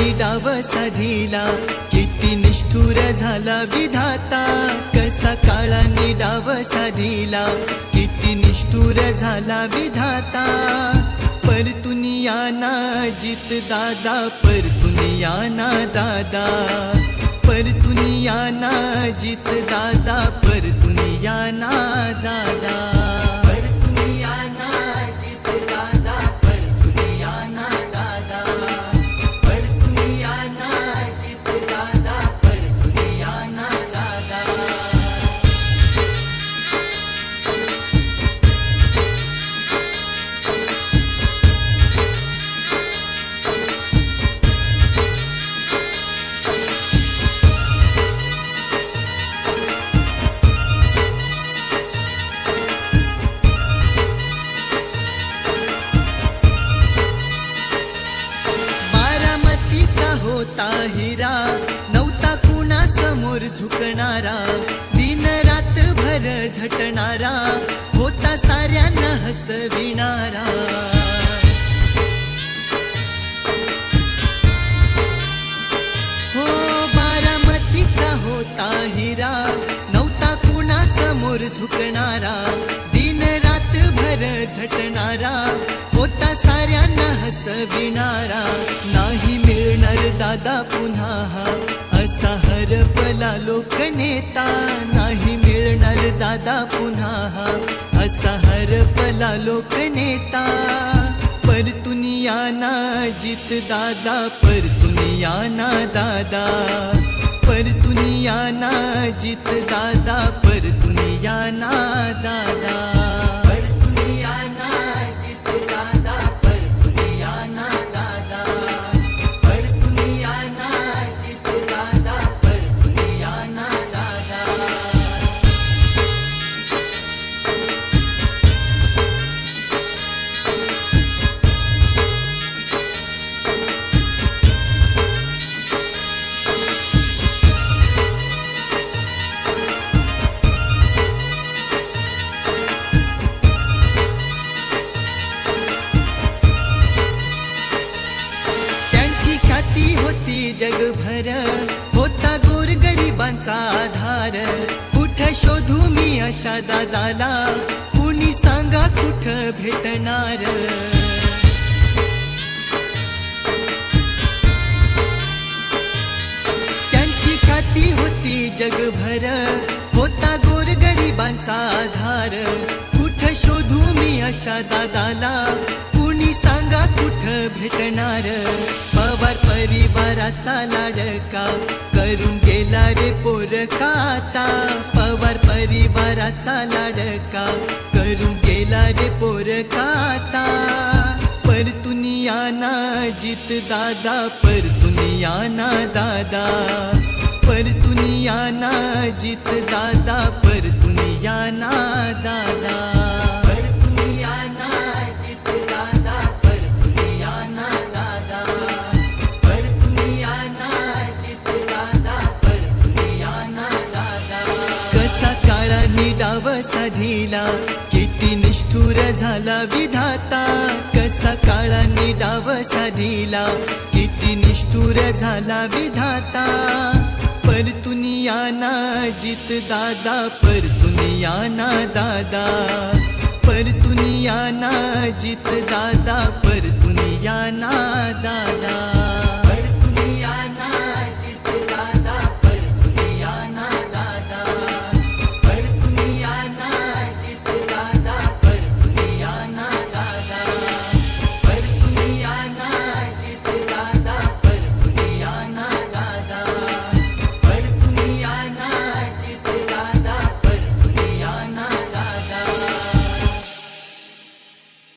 डाव साधिला, किती निष्ठुर झाला विधाता. कसा काळाने डाव साधिला, किती निष्ठुर झाला विधाता. परतून याना जित दादा, परतून याना दादा. परतून याना जित दादा, परतून याना दादा. होता हिरा, नव्हता कुणा समोर झुकणारा. दिन रात भर झटणारा, होता साऱ्यांना हसविणारा. हो बारामतीचा होता हिरा, नव्हता कुणा समोर झुकणारा. दिन रात भर झटणारा, होता साऱ्यांना हसविणारा. नाही मिळणार दादा पुन्हा हा, असा हरपला लोकनेता. नाही मिळणार दादा पुन्हा हा, असा हरपला लोकनेता. परतून याना जित दादा, परतून याना दादा. परतून याना जित दादा, परतून याना दादा. होती जगभर, होता गोरगरिबांचा आधार. कुठं शोधू मी अशा दादाला, कुणी सांगा कुठं भेटणार. त्यांची ख्याती होती जगभर, होता गोरगरिबांचा आधार. कुठं शोधू मी अशा दादाला, कुणी सांगा कुठं भेटणार. पवार परिवाराचा लाडका, करून गेला रे पोरका आता. पवार परिवाराचा लाडका, करून गेला रे पोरका आता. परतून याना जित दादा, परतून याना दादा. परतून याना जित दादा, परतून याना दादा. डाव साधिला, किती निष्ठुर झाला विधाता. कसा काळाने डाव साधिला, किती निष्ठुर झाला विधाता. परतून याना जित दादा, परतून याना दादा. परतून याना जित दादा, परतून याना दादा.